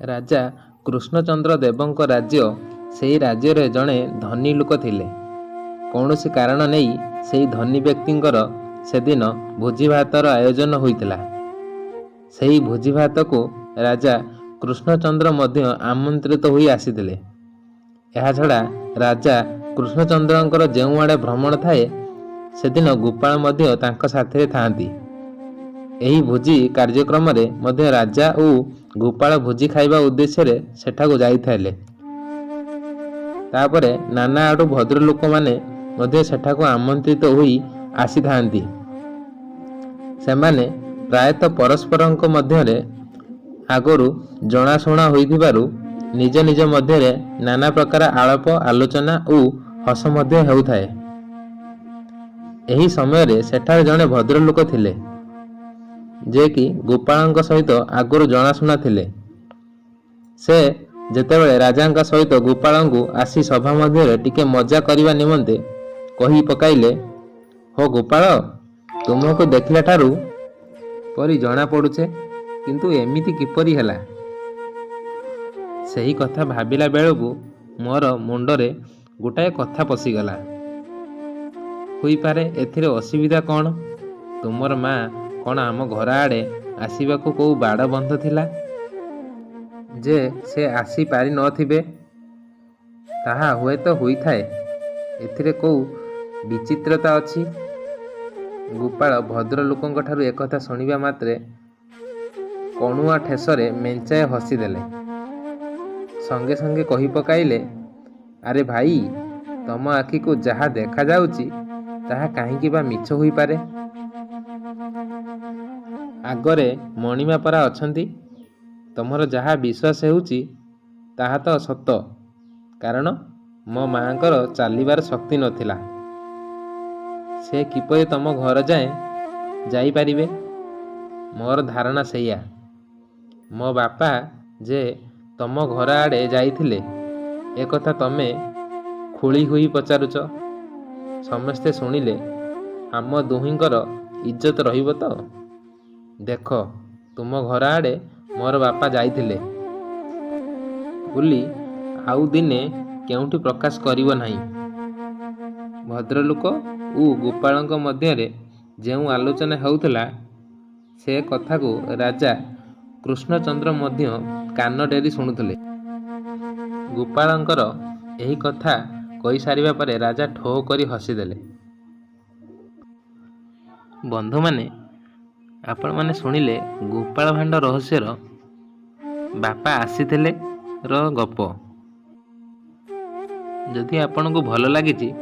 ରାଜା କୃଷ୍ଣଚନ୍ଦ୍ର ଦେବଙ୍କ ରାଜ୍ୟ ସେହି ରାଜ୍ୟରେ ଜଣେ ଧନୀ ଲୋକ ଥିଲେ। କୌଣସି କାରଣ ନେଇ ସେହି ଧନୀ ବ୍ୟକ୍ତିଙ୍କର ସେଦିନ ଭୋଜିଭାତର ଆୟୋଜନ ହୋଇଥିଲା। ସେହି ଭୋଜିଭାତକୁ ରାଜା କୃଷ୍ଣଚନ୍ଦ୍ର ମଧ୍ୟ ଆମନ୍ତ୍ରିତ ହୋଇ ଆସିଥିଲେ। ଏହାଛଡ଼ା ରାଜା କୃଷ୍ଣଚନ୍ଦ୍ରଙ୍କର ଯେଉଁଆଡ଼େ ଭ୍ରମଣ ଥାଏ ସେଦିନ ଗୋପାଳ ମଧ୍ୟ ତାଙ୍କ ସାଥିରେ ଥାଆନ୍ତି। ଏହି ଭୋଜି କାର୍ଯ୍ୟକ୍ରମରେ ମଧ୍ୟ ରାଜା ଓ ଗୋପାଳ ଭୋଜି ଖାଇବା ଉଦ୍ଦେଶ୍ୟରେ ସେଠାକୁ ଯାଇଥିଲେ। ତାପରେ ନାନା ଆଡ଼ୁ ଭଦ୍ରଲୋକମାନେ ମଧ୍ୟ ସେଠାକୁ ଆମନ୍ତ୍ରିତ ହୋଇ ଆସିଥାନ୍ତି। ସେମାନେ ପ୍ରାୟତଃ ପରସ୍ପରଙ୍କ ମଧ୍ୟରେ ଆଗରୁ ଜଣାଶୁଣା ହୋଇଥିବାରୁ ନିଜ ନିଜ ମଧ୍ୟରେ ନାନା ପ୍ରକାର ଆଳାପ ଆଲୋଚନା ଓ ହସ ମଧ୍ୟ ହେଉଥାଏ। ଏହି ସମୟରେ ସେଠାରେ ଜଣେ ଭଦ୍ରଲୋକ ଥିଲେ, ଯିଏକି ଗୋପାଳଙ୍କ ସହିତ ଆଗରୁ ଜଣାଶୁଣା ଥିଲେ। ସେ ଯେତେବେଳେ ରାଜାଙ୍କ ସହିତ ଗୋପାଳଙ୍କୁ ଆସି ସଭା ମଧ୍ୟରେ ଟିକେ ମଜା କରିବା ନିମନ୍ତେ କହି ପକାଇଲେ, "ହୋ ଗୋପାଳ, ତୁମକୁ ଦେଖିଲା ଠାରୁ ପରି ଜଣାପଡ଼ୁଛେ, କିନ୍ତୁ ଏମିତି କିପରି ହେଲା?" ସେହି କଥା ଭାବିଲା ବେଳକୁ ମୋର ମୁଣ୍ଡରେ ଗୋଟାଏ କଥା ପଶିଗଲା। ହୋଇପାରେ ଏଥିରେ ଅସୁବିଧା କ'ଣ? ତୁମର ମା କ'ଣ ଆମ ଘର ଆଡ଼େ ଆସିବାକୁ କୋଉ ବାଡ଼ ବନ୍ଧ ଥିଲା ଯେ ସେ ଆସି ପାରି ନଥିବେ? ତାହା ହୁଏତ ହୋଇଥାଏ। ଏଥିରେ କୋଉ ବିଚିତ୍ରତା ଅଛି? ଗୋପାଳ ଭଦ୍ରଲୋକଙ୍କଠାରୁ ଏକଥା ଶୁଣିବା ମାତ୍ରେ କଣୁଆ ଠେସରେ ମେଞ୍ଚାଏ ହସିଦେଲେ। ସଙ୍ଗେ ସଙ୍ଗେ କହି ପକାଇଲେ, "ଆରେ ଭାଇ, ତମ ଆଖିକୁ ଯାହା ଦେଖାଯାଉଛି ତାହା କାହିଁକି ବା ମିଛ ହୋଇପାରେ? ଆଗରେ ମଣିମା ପରା ଅଛନ୍ତି। ତମର ଯାହା ବିଶ୍ୱାସ ହେଉଛି ତାହା ତ ସତ, କାରଣ ମୋ ମାଆଙ୍କର ଚାଲିବାର ଶକ୍ତି ନଥିଲା। ସେ କିପରି ତମ ଘର ଯାଏଁ ଯାଇପାରିବେ? ମୋର ଧାରଣା ସେଇଆ। ମୋ ବାପା ଯେ ତମ ଘର ଆଡ଼େ ଯାଇଥିଲେ ଏକଥା ତମେ ଖୋଳି ହୋଇ ପଚାରୁଛ। ସମସ୍ତେ ଶୁଣିଲେ ଆମ ଦୁହିଁଙ୍କର ଇଜ୍ଜତ ରହିବ ତ? ଦେଖ, ତୁମ ଘର ଆଡ଼େ ମୋର ବାପା ଯାଇଥିଲେ ବୋଲି ଆଉ ଦିନେ କେଉଁଠି ପ୍ରକାଶ କରିବ ନାହିଁ।" ଭଦ୍ରଲୋକ ଓ ଗୋପାଳଙ୍କ ମଧ୍ୟରେ ଯେଉଁ ଆଲୋଚନା ହେଉଥିଲା ସେ କଥାକୁ ରାଜା କୃଷ୍ଣଚନ୍ଦ୍ର ମଧ୍ୟ କାନ ଡେରି ଶୁଣୁଥିଲେ। ଗୋପାଳଙ୍କର ଏହି କଥା କହିସାରିବା ପରେ ରାଜା ଠୋ କରି ହସିଦେଲେ। ବନ୍ଧୁମାନେ, ଆପଣମାନେ ଶୁଣିଲେ ଗୋପାଳ ଭାଣ୍ଡ ରହସ୍ୟର ବାପା ଆସିଥିଲେ ର ଗପ। ଯଦି ଆପଣଙ୍କୁ ଭଲ ଲାଗିଛି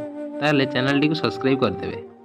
ତାହେଲେ ଚ୍ୟାନେଲଟିକୁ ସବସ୍କ୍ରାଇବ୍ କରିଦେବେ।